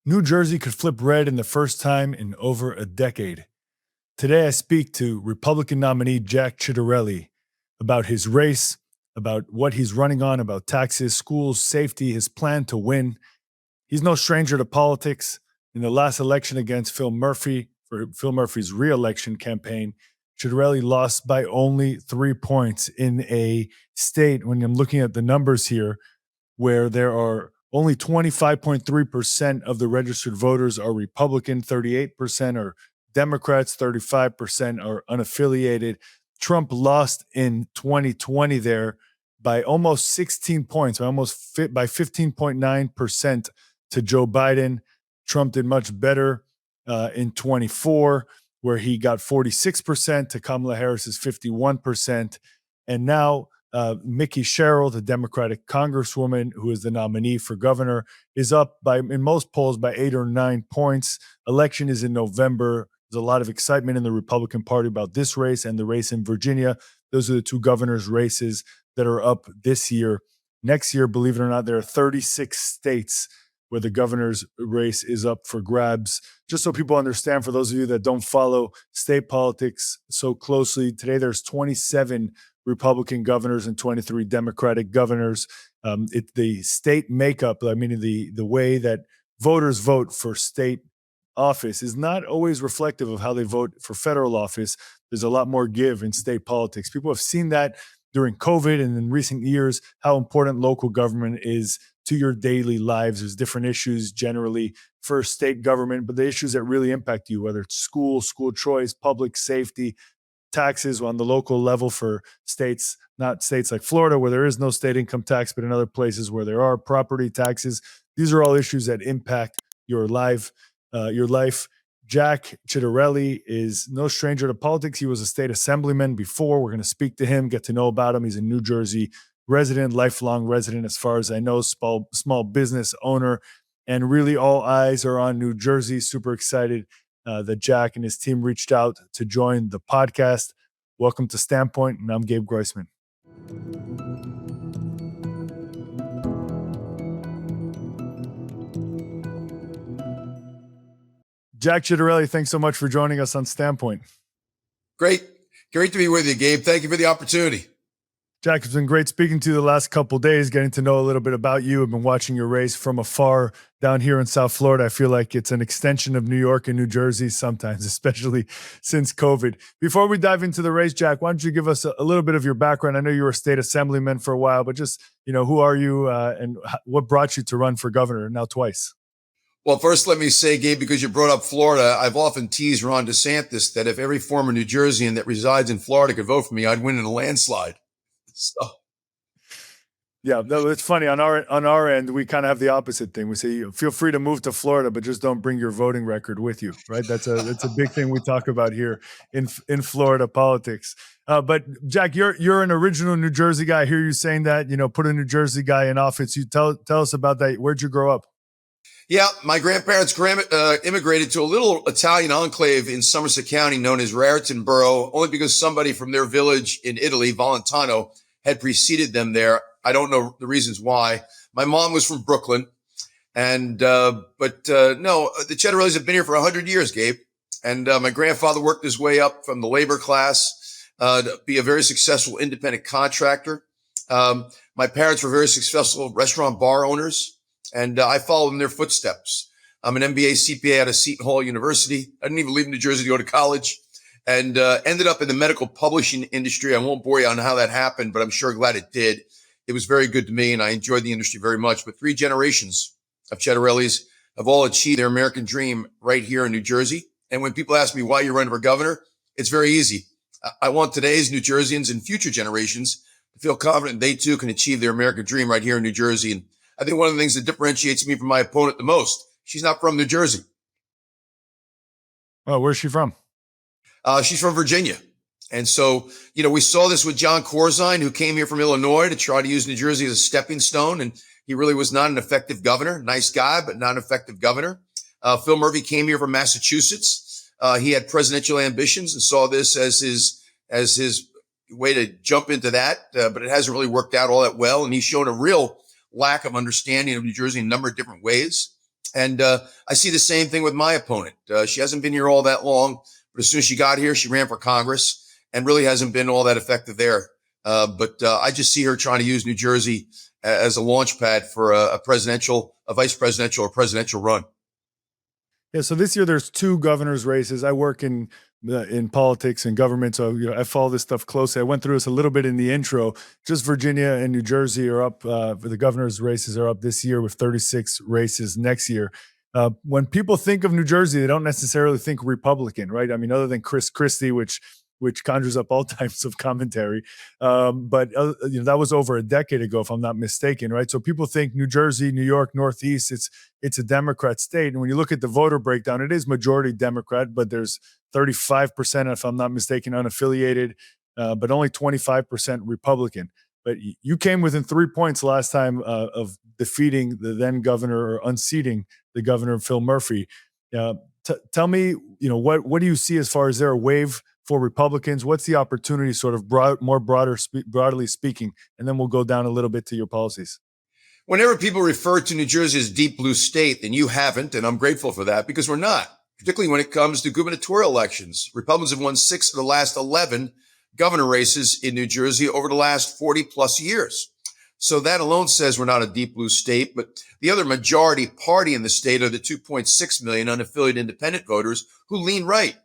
New Jersey could flip red in the first time in over a decade. Today, I speak to Republican nominee Jack Ciattarelli about his race, about what he's running on, about taxes, schools, safety, his plan to win. He's no stranger to politics. In the last election against Phil Murphy, for Phil Murphy's re-election campaign, Ciattarelli lost by only 3 points in a state, when I'm looking at the numbers here, where there are only 25.3% of the registered voters are Republican, 38% are Democrats, 35% are unaffiliated. Trump lost in 2020 there by almost 16 points, by 15.9% to Joe Biden. Trump did much better in 24, where he got 46% to Kamala Harris's 51%. And now Mickey Sherrill, the Democratic Congresswoman who is the nominee for governor, is up in most polls by 8 or 9 points. Election is in November. There's a lot of excitement in the Republican Party about this race and the race in Virginia. Those are the two governors' races that are up this year. Next year, believe it or not, there are 36 states where the governor's race is up for grabs. Just so people understand, for those of you that don't follow state politics so closely, today there's 27 Republican governors and 23 Democratic governors. The state makeup, meaning the way that voters vote for state office, is not always reflective of how they vote for federal office. There's a lot more give in state politics. People have seen that during COVID and in recent years, how important local government is to your daily lives. There's different issues generally for state government, but the issues that really impact you, whether it's school choice, public safety, taxes on the local level for states, not states like Florida, where there is no state income tax, but in other places where there are property taxes. These are all issues that impact your life. Jack Ciattarelli is no stranger to politics. He was a state assemblyman before. We're going to speak to him, get to know about him. He's a New Jersey resident, lifelong resident, as far as I know, small business owner, and really all eyes are on New Jersey. Super excited that Jack and his team reached out to join the podcast. Welcome to Standpoint, and I'm Gabe Groisman. Jack Ciattarelli, thanks so much for joining us on Standpoint. Great to be with you, Gabe. Thank you for the opportunity. Jack, it's been great speaking to you the last couple of days, getting to know a little bit about you. I've been watching your race from afar down here in South Florida. I feel like it's an extension of New York and New Jersey sometimes, especially since COVID. Before we dive into the race, Jack, why don't you give us a little bit of your background? I know you were a state assemblyman for a while, but just, who are you and what brought you to run for governor now twice? Well, first, let me say, Gabe, because you brought up Florida, I've often teased Ron DeSantis that if every former New Jerseyan that resides in Florida could vote for me, I'd win in a landslide. So, yeah, no, it's funny. On our end, we kind of have the opposite thing. We say, feel free to move to Florida, but just don't bring your voting record with you, right? That's a big thing we talk about here in Florida politics. But Jack, you're an original New Jersey guy. I hear you saying that, put a New Jersey guy in office. You tell us about that. Where'd you grow up? Yeah, my grandparents immigrated to a little Italian enclave in Somerset County known as Raritan Borough, only because somebody from their village in Italy, Valentano, had preceded them there. I don't know the reasons why. My mom was from Brooklyn, but no, the Ciattarellis have been here for 100 years, Gabe. And my grandfather worked his way up from the labor class to be a very successful independent contractor. My parents were very successful restaurant bar owners. And I followed in their footsteps. I'm an MBA CPA out of Seton Hall University. I didn't even leave New Jersey to go to college, and ended up in the medical publishing industry. I won't bore you on how that happened, but I'm sure glad it did. It was very good to me, and I enjoyed the industry very much. But 3 generations of Ciattarellis have all achieved their American dream right here in New Jersey. And when people ask me why you're running for governor, it's very easy. I want today's New Jerseyans and future generations to feel confident they too can achieve their American dream right here in New Jersey. And I think one of the things that differentiates me from my opponent the most, she's not from New Jersey. Oh, where's she from? She's from Virginia. And so, we saw this with John Corzine, who came here from Illinois to try to use New Jersey as a stepping stone. And he really was not an effective governor. Nice guy, but not an effective governor. Phil Murphy came here from Massachusetts. He had presidential ambitions and saw this as his way to jump into that. But it hasn't really worked out all that well. And he's shown a real lack of understanding of New Jersey in a number of different ways. And I see the same thing with my opponent. She hasn't been here all that long, but as soon as she got here, she ran for Congress and really hasn't been all that effective there. But I just see her trying to use New Jersey as a launch pad for a vice presidential or presidential run. Yeah, so this year there's two governor's races. I work in politics and government, so I follow this stuff closely. I went through this a little bit in the intro. Just Virginia and New Jersey are up. The governor's races are up this year with 36 races next year. When people think of New Jersey, they don't necessarily think Republican, right? I mean, other than Chris Christie, which conjures up all types of commentary. But that was over a decade ago, if I'm not mistaken, right? So people think New Jersey, New York, Northeast, it's a Democrat state. And when you look at the voter breakdown, it is majority Democrat, but there's 35%, if I'm not mistaken, unaffiliated, but only 25% Republican. But you came within 3 points last time of defeating the then governor, or unseating the governor, Phil Murphy. Tell me, what do you see as far as there a wave for Republicans? What's the opportunity, sort of broadly speaking? And then we'll go down a little bit to your policies. Whenever people refer to New Jersey as deep blue state, then you haven't, and I'm grateful for that, because we're not, particularly when it comes to gubernatorial elections. Republicans have won 6 of the last 11 governor races in New Jersey over the last 40 plus years. So that alone says we're not a deep blue state, but the other majority party in the state are the 2.6 million unaffiliated independent voters who lean right.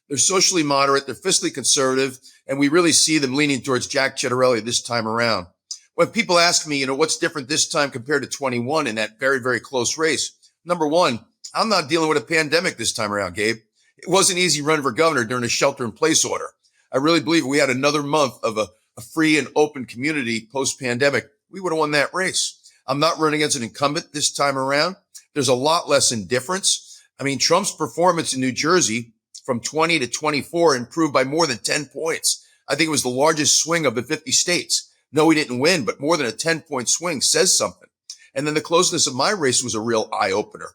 They're socially moderate, they're fiscally conservative, and we really see them leaning towards Jack Ciattarelli this time around. When people ask me, what's different this time compared to 21 in that very, very close race? Number one, I'm not dealing with a pandemic this time around, Gabe. It wasn't easy running for governor during a shelter-in-place order. I really believe if we had another month of a free and open community post-pandemic, we would have won that race. I'm not running against an incumbent this time around. There's a lot less indifference. I mean, Trump's performance in New Jersey from 20 to 24 improved by more than 10 points. I think it was the largest swing of the 50 states. No, he didn't win, but more than a 10-point swing says something. And then the closeness of my race was a real eye-opener.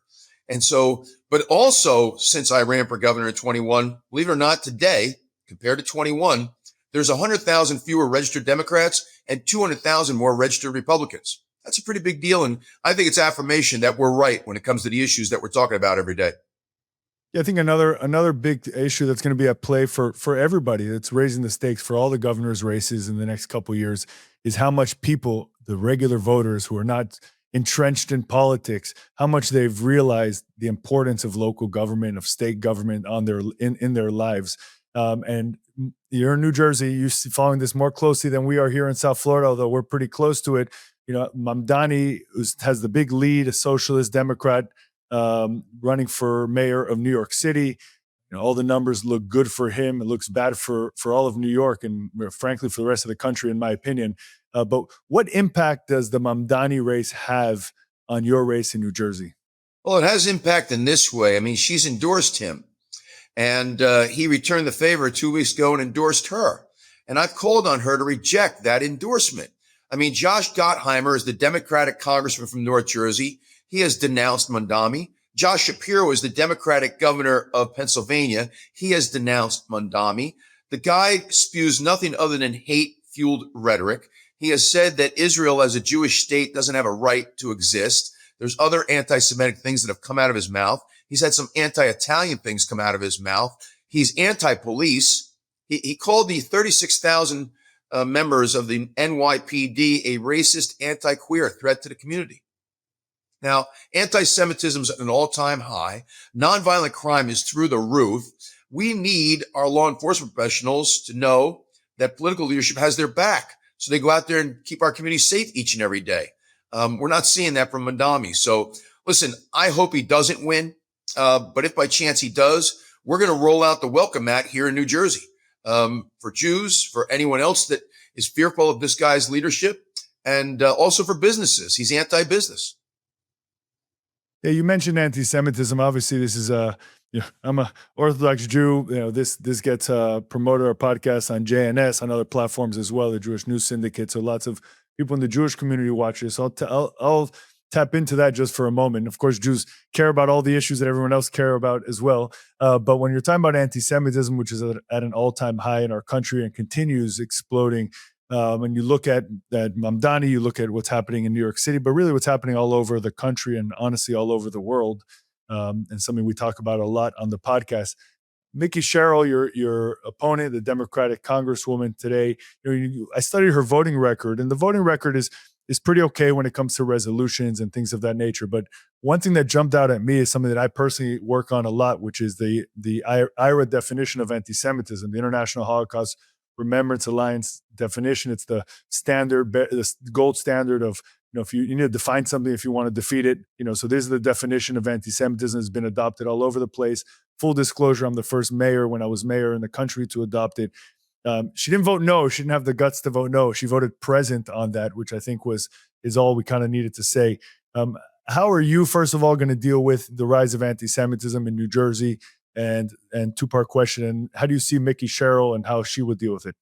And so, but also, since I ran for governor in 21, believe it or not, today, compared to 21, there's 100,000 fewer registered Democrats and 200,000 more registered Republicans. That's a pretty big deal. And I think it's affirmation that we're right when it comes to the issues that we're talking about every day. Yeah, I think another big issue that's going to be at play for everybody, that's raising the stakes for all the governor's races in the next couple of years, is how much people, the regular voters who are not entrenched in politics, how much they've realized the importance of local government, of state government in their lives. And you're in New Jersey, you're following this more closely than we are here in South Florida, although we're pretty close to it. Mamdani has the big lead, a socialist Democrat, running for mayor of New York City. All the numbers look good for him. It looks bad for all of New York and frankly for the rest of the country, in my opinion. But what impact does the Mamdani race have on your race in New Jersey? Well, it has impact in this way. I mean, she's endorsed him, and he returned the favor 2 weeks ago and endorsed her. And I've called on her to reject that endorsement. I mean, Josh Gottheimer is the Democratic congressman from North Jersey. He has denounced Mamdani. Josh Shapiro is the Democratic governor of Pennsylvania. He has denounced Mamdani. The guy spews nothing other than hate-fueled rhetoric. He has said that Israel as a Jewish state doesn't have a right to exist. There's other anti-Semitic things that have come out of his mouth. He's had some anti-Italian things come out of his mouth. He's anti-police. He called the 36,000 members of the NYPD a racist, anti-queer threat to the community. Now, anti-Semitism is at an all-time high. Nonviolent crime is through the roof. We need our law enforcement professionals to know that political leadership has their back, so they go out there and keep our community safe each and every day. We're not seeing that from Mamdani. So listen, I hope he doesn't win. But if by chance he does, we're going to roll out the welcome mat here in New Jersey, for Jews, for anyone else that is fearful of this guy's leadership, and also for businesses. He's anti-business. Yeah, you mentioned anti-Semitism. Obviously, this is I'm a Orthodox Jew. This gets promoted our podcast on JNS, on other platforms as well, the Jewish News Syndicate. So lots of people in the Jewish community watch this. I'll tap into that just for a moment. Of course, Jews care about all the issues that everyone else care about as well. But when you're talking about anti-Semitism, which is at an all-time high in our country and continues exploding, And you look at Mamdani, you look at what's happening in New York City, but really what's happening all over the country and honestly all over the world, and something we talk about a lot on the podcast. Mickey Sherrill, your opponent, the Democratic Congresswoman today, I studied her voting record, and the voting record is pretty okay when it comes to resolutions and things of that nature. But one thing that jumped out at me is something that I personally work on a lot, which is the IRA definition of anti-Semitism, the International Holocaust Remembrance Alliance definition. It's the standard, the gold standard of, if you need to define something, if you want to defeat it, so this is the definition of anti-Semitism. Has been adopted all over the place. Full disclosure, I'm the first mayor when I was mayor in the country to adopt it. She didn't vote no. She didn't have the guts to vote no. She voted present on that, which I think is all we kind of needed to say. How are you, first of all, going to deal with the rise of anti-Semitism in New Jersey? And two-part question. And how do you see Mickey Sherrill and how she would deal with it?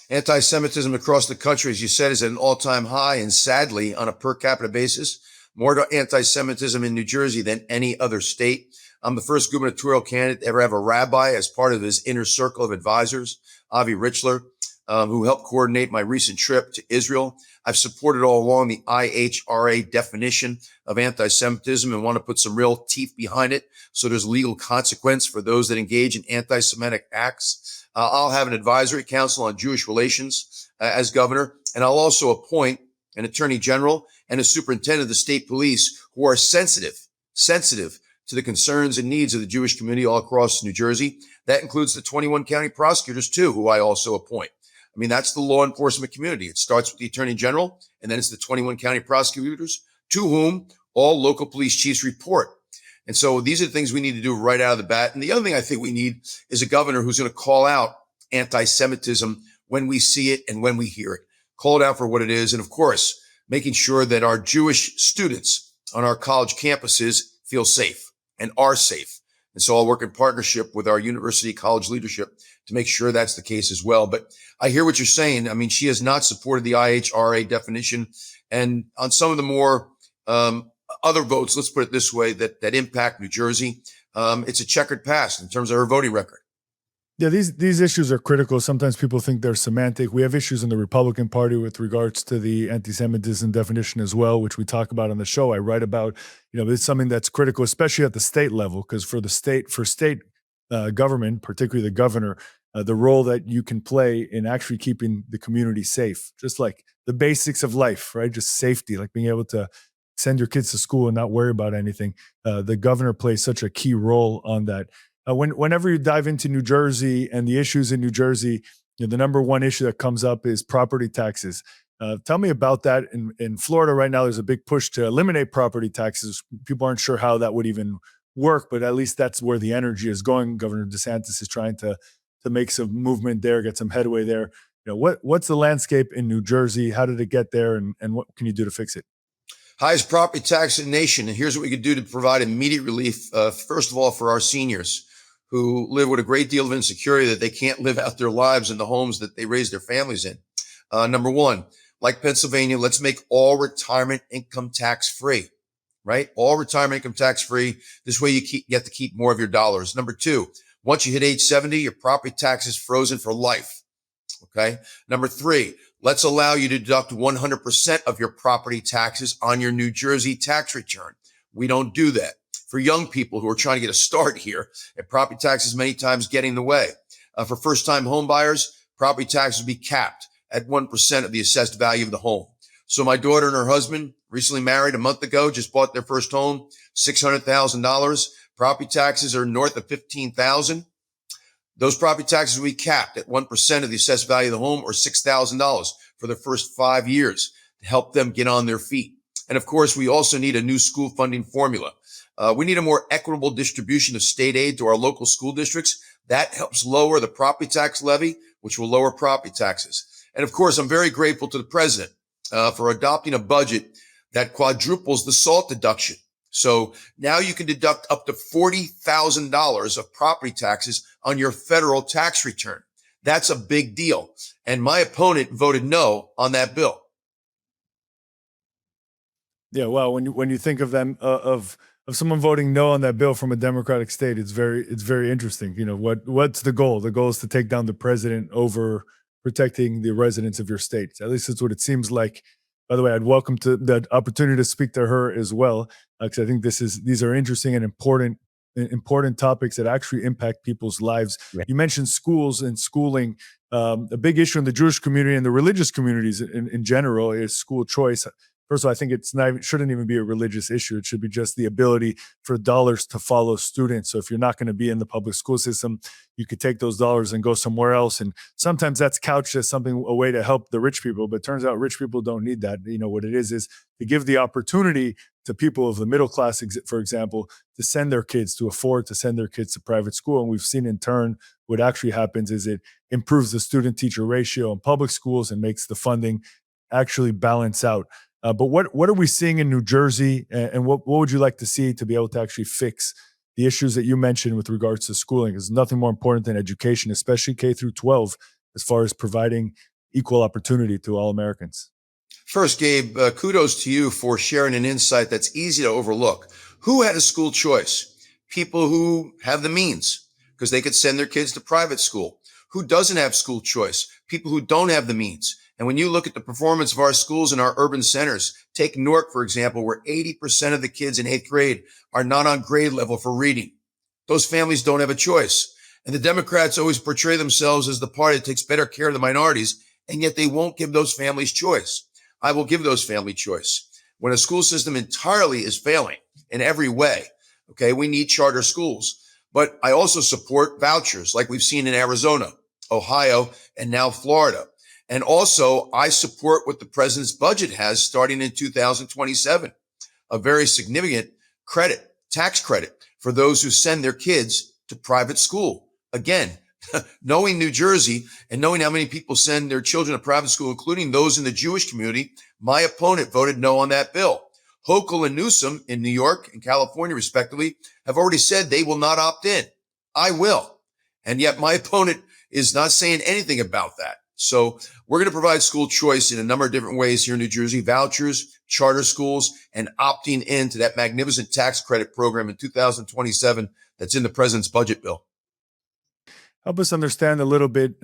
Anti-Semitism across the country, as you said, is at an all-time high. And sadly, on a per capita basis, more anti-Semitism in New Jersey than any other state. I'm the first gubernatorial candidate to ever have a rabbi as part of his inner circle of advisors, Avi Richler, who helped coordinate my recent trip to Israel. I've supported all along the IHRA definition of anti-Semitism and want to put some real teeth behind it so there's legal consequence for those that engage in anti-Semitic acts. I'll have an advisory council on Jewish relations as governor, and I'll also appoint an attorney general and a superintendent of the state police who are sensitive to the concerns and needs of the Jewish community all across New Jersey. That includes the 21 county prosecutors, too, who I also appoint. I mean, that's the law enforcement community. It starts with the attorney general, and then it's the 21 county prosecutors, to whom all local police chiefs report. And so these are the things we need to do right out of the bat. And the other thing I think we need is a governor who's going to call out anti-Semitism when we see it and when we hear it. Call it out for what it is. And of course, making sure that our Jewish students on our college campuses feel safe and are safe. And so I'll work in partnership with our university college leadership to make sure that's the case as well. But I hear what you're saying. I mean, she has not supported the IHRA definition. And on some of the more other votes, let's put it this way, that impact New Jersey, it's a checkered past in terms of her voting record. Yeah, these issues are critical. Sometimes people think they're semantic. We have issues in the Republican Party with regards to the anti-Semitism definition as well, which we talk about on the show. I write about, it's something that's critical, especially at the state level, because for state government, particularly the governor, the role that you can play in actually keeping the community safe, just like the basics of life, right? Just safety, like being able to send your kids to school and not worry about anything. The governor plays such a key role on that. Whenever you dive into New Jersey and the issues in New Jersey, the number one issue that comes up is property taxes. Tell me about that. In Florida right now, there's a big push to eliminate property taxes. People aren't sure how that would even work, but at least that's where the energy is going. Governor DeSantis is trying to make some movement there, get some headway there. What's the landscape in New Jersey? How did it get there, and what can you do to fix it? Highest property tax in the nation. And here's what we could do to provide immediate relief. First of all, for our seniors who live with a great deal of insecurity that they can't live out their lives in the homes that they raise their families in. Number one, like Pennsylvania, let's make all retirement income tax free, right? All retirement income tax free. This way you get to keep more of your dollars. Number two, once you hit age 70, your property tax is frozen for life. Okay. Number three, let's allow you to deduct 100% of your property taxes on your New Jersey tax return. We don't do that. For young people who are trying to get a start here, and property taxes many times get in the way. For first-time home buyers, property taxes will be capped at 1% of the assessed value of the home. So my daughter and her husband, recently married a month ago, just bought their first home, $600,000. Property taxes are north of $15,000. Those property taxes will be capped at 1% of the assessed value of the home, or $6,000 for the first 5 years to help them get on their feet. And of course, we also need a new school funding formula. We need a more equitable distribution of state aid to our local school districts. That helps lower the property tax levy, which will lower property taxes. And of course, I'm very grateful to the president for adopting a budget that quadruples the SALT deduction. So now you can deduct up to $40,000 of property taxes on your federal tax return. That's a big deal. And my opponent voted no on that bill. Yeah, well, when you think of them of someone voting no on that bill from a Democratic state, it's very interesting. What's the goal? The goal is to take down the president over protecting the residents of your state. At least that's what it seems like. By the way, I'd welcome the opportunity to speak to her as well, because I think these are interesting and important topics that actually impact people's lives. Yeah. You mentioned schools and schooling. A big issue in the Jewish community and the religious communities in general is school choice. First of all, I think it shouldn't even be a religious issue. It should be just the ability for dollars to follow students. So if you're not going to be in the public school system, you could take those dollars and go somewhere else. And sometimes that's couched as a way to help the rich people, but it turns out rich people don't need that. What it is to give the opportunity to people of the middle class, for example, to afford to send their kids to private school. And we've seen in turn what actually happens is it improves the student-teacher ratio in public schools and makes the funding actually balance out. But what are we seeing in New Jersey, and what would you like to see to be able to actually fix the issues that you mentioned with regards to schooling? There's nothing more important than education, especially K through 12, as far as providing equal opportunity to all Americans. First, Gabe, kudos to you for sharing an insight that's easy to overlook. Who had a school choice? People who have the means, because they could send their kids to private school. Who doesn't have school choice? People who don't have the means. And when you look at the performance of our schools in our urban centers, take Newark, for example, where 80% of the kids in 8th grade are not on grade level for reading. Those families don't have a choice. And the Democrats always portray themselves as the party that takes better care of the minorities, and yet they won't give those families choice. I will give those families choice. When a school system entirely is failing in every way, okay, we need charter schools. But I also support vouchers like we've seen in Arizona, Ohio, and now Florida. And also, I support what the president's budget has starting in 2027, a very significant tax credit for those who send their kids to private school. Again, knowing New Jersey and knowing how many people send their children to private school, including those in the Jewish community, my opponent voted no on that bill. Hochul and Newsom in New York and California, respectively, have already said they will not opt in. I will. And yet my opponent is not saying anything about that. So we're going to provide school choice in a number of different ways here in New Jersey: vouchers, charter schools, and opting into that magnificent tax credit program in 2027 that's in the president's budget bill. Help us understand a little bit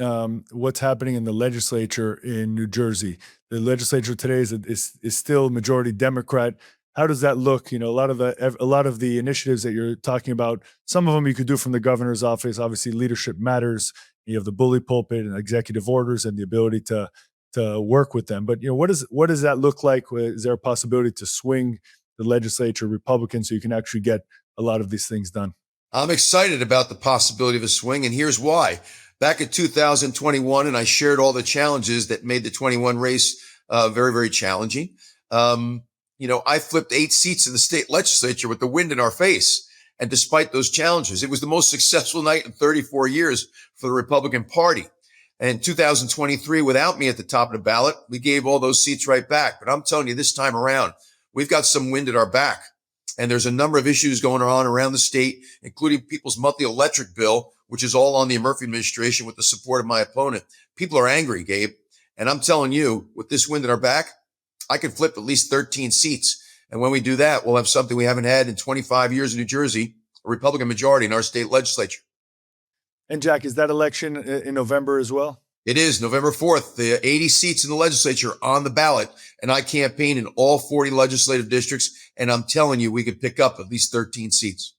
what's happening in the legislature in New Jersey. The legislature today is still majority Democrat. How does that look? A lot of the initiatives that you're talking about, some of them you could do from the governor's office. Obviously, leadership matters. You have the bully pulpit and executive orders and the ability to work with them. But what does that look like? Is there a possibility to swing the legislature Republican so you can actually get a lot of these things done? I'm excited about the possibility of a swing, and here's why. Back in 2021, and I shared all the challenges that made the 21 race very, very challenging. I flipped 8 seats in the state legislature with the wind in our face. And despite those challenges, it was the most successful night in 34 years for the Republican Party. And in 2023, without me at the top of the ballot, we gave all those seats right back. But I'm telling you, this time around, we've got some wind at our back. And there's a number of issues going on around the state, including people's monthly electric bill, which is all on the Murphy administration with the support of my opponent. People are angry, Gabe. And I'm telling you, with this wind at our back, I can flip at least 13 seats. And when we do that, we'll have something we haven't had in 25 years in New Jersey, a Republican majority in our state legislature. And Jack, is that election in November as well? It is November 4th. The 80 seats in the legislature on the ballot, and I campaign in all 40 legislative districts. And I'm telling you, we could pick up at least 13 seats.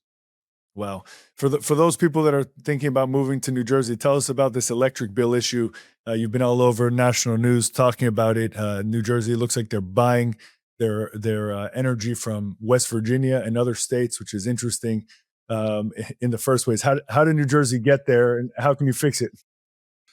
Wow. For those people that are thinking about moving to New Jersey, tell us about this electric bill issue. You've been all over national news talking about it. New Jersey looks like they're buying their energy from West Virginia and other states, which is interesting in the first place. How did New Jersey get there, and how can you fix it?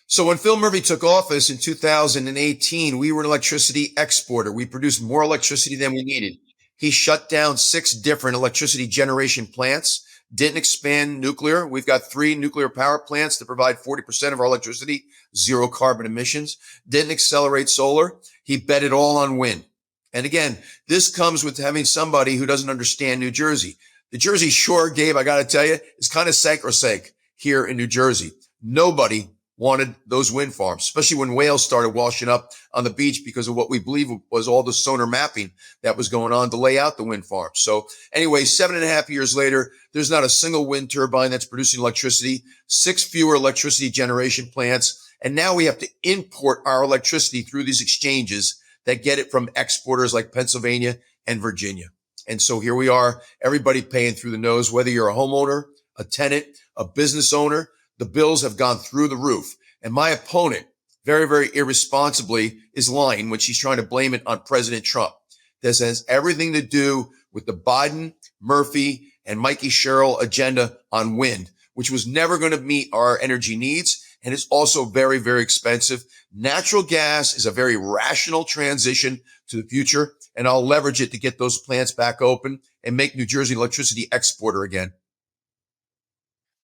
So when Phil Murphy took office in 2018, we were an electricity exporter. We produced more electricity than we needed. He shut down 6 different electricity generation plants, didn't expand nuclear. We've got 3 nuclear power plants that provide 40% of our electricity, 0 carbon emissions, didn't accelerate solar. He bet it all on wind. And again, this comes with having somebody who doesn't understand New Jersey. The Jersey Shore, Gabe, I got to tell you, is kind of sacrosanct here in New Jersey. Nobody wanted those wind farms, especially when whales started washing up on the beach because of what we believe was all the sonar mapping that was going on to lay out the wind farms. So anyway, 7.5 years later, there's not a single wind turbine that's producing electricity, 6 fewer electricity generation plants, And now we have to import our electricity through these exchanges that get it from exporters like Pennsylvania and Virginia. And so here we are, everybody paying through the nose, whether you're a homeowner, a tenant, a business owner. The bills have gone through the roof. And my opponent, very, very irresponsibly, is lying when she's trying to blame it on President Trump. This has everything to do with the Biden, Murphy, and Mikey Sherrill agenda on wind, which was never going to meet our energy needs. And it's also very, very expensive. Natural gas is a very rational transition to the future, and I'll leverage it to get those plants back open and make New Jersey an electricity exporter again.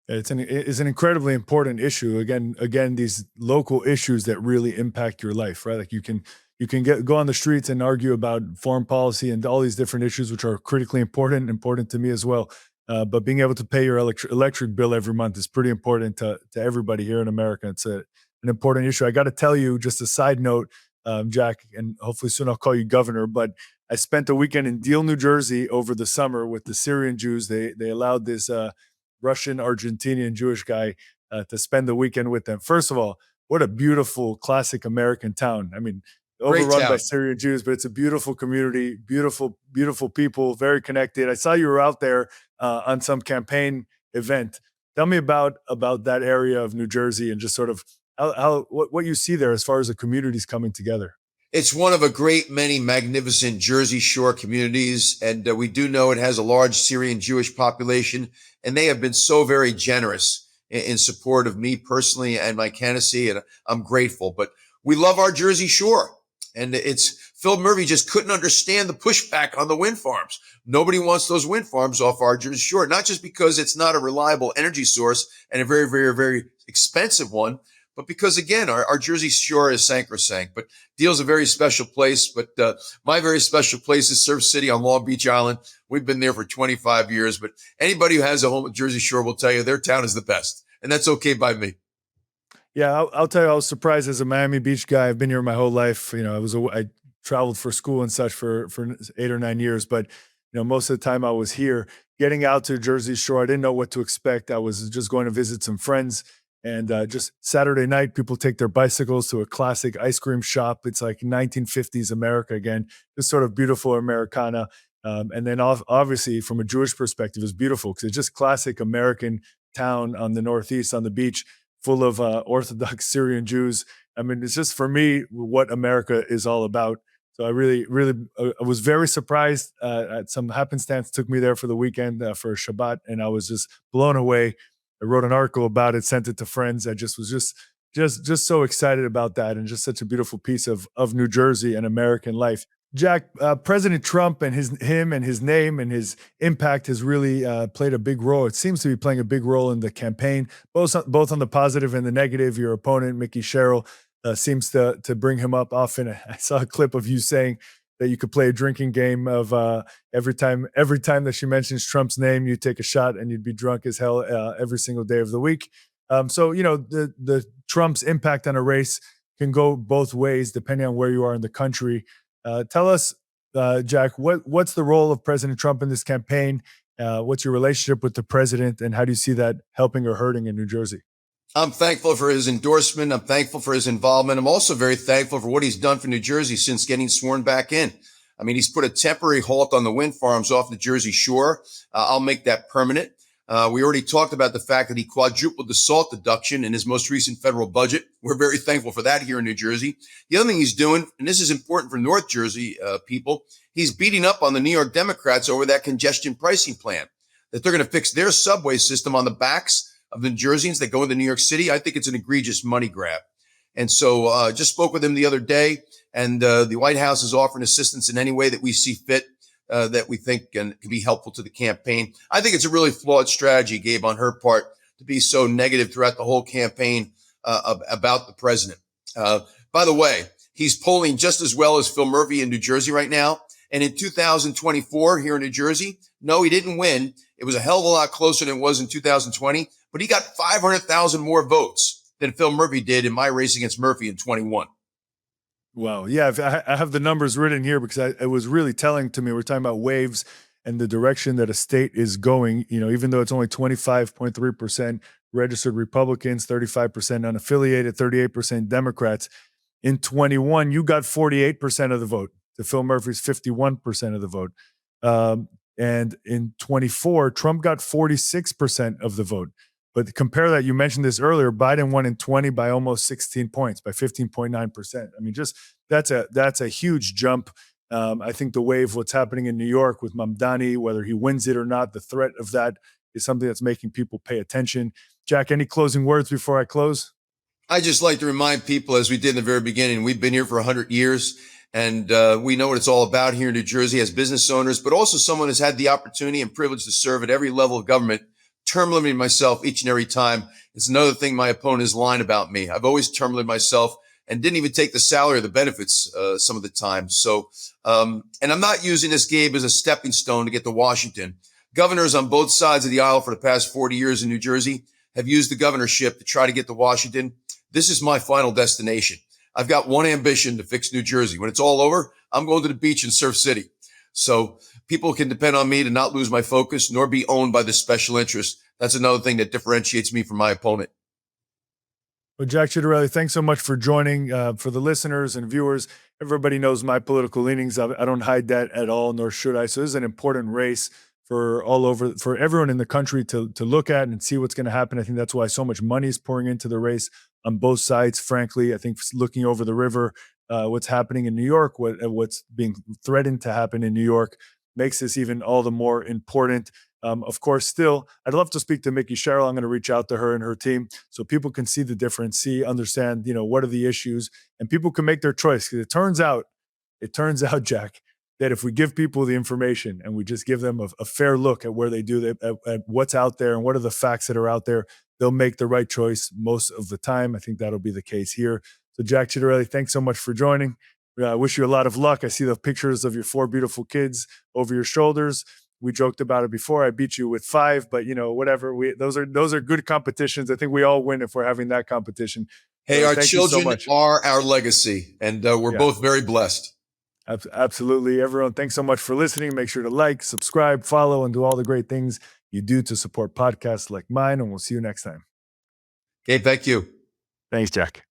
It's an incredibly important issue. Again, these local issues that really impact your life, right? Like you can go on the streets and argue about foreign policy and all these different issues, which are critically important to me as well. But being able to pay your electric bill every month is pretty important to everybody here in America. It's an important issue. I got to tell you, just a side note, Jack, and hopefully soon I'll call you governor, but I spent a weekend in Deal, New Jersey over the summer with the Syrian Jews. They allowed this Russian, Argentinian, Jewish guy to spend the weekend with them. First of all, what a beautiful, classic American town. I mean, overrun by Syrian Jews, but it's a beautiful community, beautiful, beautiful people, very connected. I saw you were out there on some campaign event. Tell me about that area of New Jersey and just sort of what you see there as far as the communities coming together. It's one of a great many magnificent Jersey Shore communities, and we do know it has a large Syrian Jewish population, and they have been so very generous in support of me personally and my candidacy, and I'm grateful. But we love our Jersey Shore, and Phil Murphy just couldn't understand the pushback on the wind farms. Nobody wants those wind farms off our Jersey Shore, not just because it's not a reliable energy source and a very, very, very expensive one, but because, again, our Jersey Shore is sacrosanct. But Deal's a very special place. But my very special place is Surf City on Long Beach Island. We've been there for 25 years. But anybody who has a home at Jersey Shore will tell you their town is the best. And that's okay by me. Yeah, I'll tell you, I was surprised as a Miami Beach guy. I've been here my whole life. You know, I traveled for school and such for 8 or 9 years. But, you know, most of the time I was here. Getting out to Jersey Shore, I didn't know what to expect. I was just going to visit some friends. And just Saturday night, people take their bicycles to a classic ice cream shop. It's like 1950s America again, just sort of beautiful Americana. And then obviously from a Jewish perspective, it's beautiful because it's just classic American town on the Northeast on the beach, full of Orthodox Syrian Jews. I mean, it's just for me what America is all about. So I really, really I was very surprised at some happenstance took me there for the weekend for Shabbat, and I was just blown away. I wrote an article about it, sent it to friends. I just was just so excited about that, and just such a beautiful piece of New Jersey and American life. Jack, President Trump and his name and his impact has really played a big role. It seems to be playing a big role in the campaign, both on the positive and the negative. Your opponent, Mickey Sherrill, seems to bring him up often. I saw a clip of you saying that you could play a drinking game of every time that she mentions Trump's name, you take a shot and you'd be drunk as hell every single day of the week. So, you know, the Trump's impact on a race can go both ways depending on where you are in the country. Tell us, Jack, what's the role of President Trump in this campaign? What's your relationship with the president, and how do you see that helping or hurting in New Jersey? I'm thankful for his endorsement. I'm thankful for his involvement. I'm also very thankful for what he's done for New Jersey since getting sworn back in. I mean, he's put a temporary halt on the wind farms off the Jersey Shore. I'll make that permanent. We already talked about the fact that he quadrupled the SALT deduction in his most recent federal budget. We're very thankful for that here in New Jersey. The other thing he's doing, and this is important for North Jersey people, he's beating up on the New York Democrats over that congestion pricing plan, that they're going to fix their subway system on the backs of the New Jerseyans that go into New York City. I think it's an egregious money grab. And so just spoke with him the other day, and the White House is offering assistance in any way that we see fit, that we think can be helpful to the campaign. I think it's a really flawed strategy, Gabe, on her part to be so negative throughout the whole campaign about the president. By the way, he's polling just as well as Phil Murphy in New Jersey right now. And in 2024 here in New Jersey, no, he didn't win. It was a hell of a lot closer than it was in 2020, but he got 500,000 more votes than Phil Murphy did in my race against Murphy in 21. Wow. Yeah, I have the numbers written here because it was really telling to me. We're talking about waves and the direction that a state is going, you know, even though it's only 25.3% registered Republicans, 35% unaffiliated, 38% Democrats. In 21, you got 48% of the vote to Phil Murphy's 51% of the vote. And in 24, Trump got 46% of the vote. But compare that, you mentioned this earlier, Biden won in 20 by almost 16 points, by 15.9%. I mean, just that's a huge jump. I think the wave, what's happening in New York with Mamdani, whether he wins it or not, the threat of that is something that's making people pay attention. Jack, any closing words before I close? I just like to remind people, as we did in the very beginning, we've been here for 100 years, and we know what it's all about here in New Jersey as business owners, but also someone who's had the opportunity and privilege to serve at every level of government, term limiting myself each and every time. It's another thing my opponent is lying about me. I've always term limited myself and didn't even take the salary or the benefits some of the time. So, and I'm not using this, Gabe, as a stepping stone to get to Washington. Governors on both sides of the aisle for the past 40 years in New Jersey have used the governorship to try to get to Washington. This is my final destination. I've got one ambition, to fix New Jersey. When it's all over, I'm going to the beach in Surf City. So people can depend on me to not lose my focus nor be owned by this special interest. That's another thing that differentiates me from my opponent. Well, Jack Ciattarelli, thanks so much for joining. For the listeners and viewers, everybody knows my political leanings. I don't hide that at all, nor should I. So this is an important race for everyone in the country to look at and see what's going to happen. I think that's why so much money is pouring into the race on both sides. Frankly, I think looking over the river, what's happening in New York, what's being threatened to happen in New York, makes this even all the more important. Of course, still, I'd love to speak to Mickey Sherrill. I'm going to reach out to her and her team so people can see the difference, understand, what are the issues, and people can make their choice. Because it turns out, Jack, that if we give people the information and we just give them a fair look at where they do, at what's out there and what are the facts that are out there, they'll make the right choice most of the time. I think that'll be the case here. So Jack Ciattarelli, thanks so much for joining. I wish you a lot of luck. I see the pictures of your 4 beautiful kids over your shoulders. We joked about it before. I beat you with 5, but whatever. Those are good competitions. I think we all win if we're having that competition. Hey, our children are our legacy, and we're both very blessed. Absolutely. Everyone, thanks so much for listening. Make sure to like, subscribe, follow, and do all the great things you do to support podcasts like mine. And we'll see you next time. Okay, thank you. Thanks, Jack.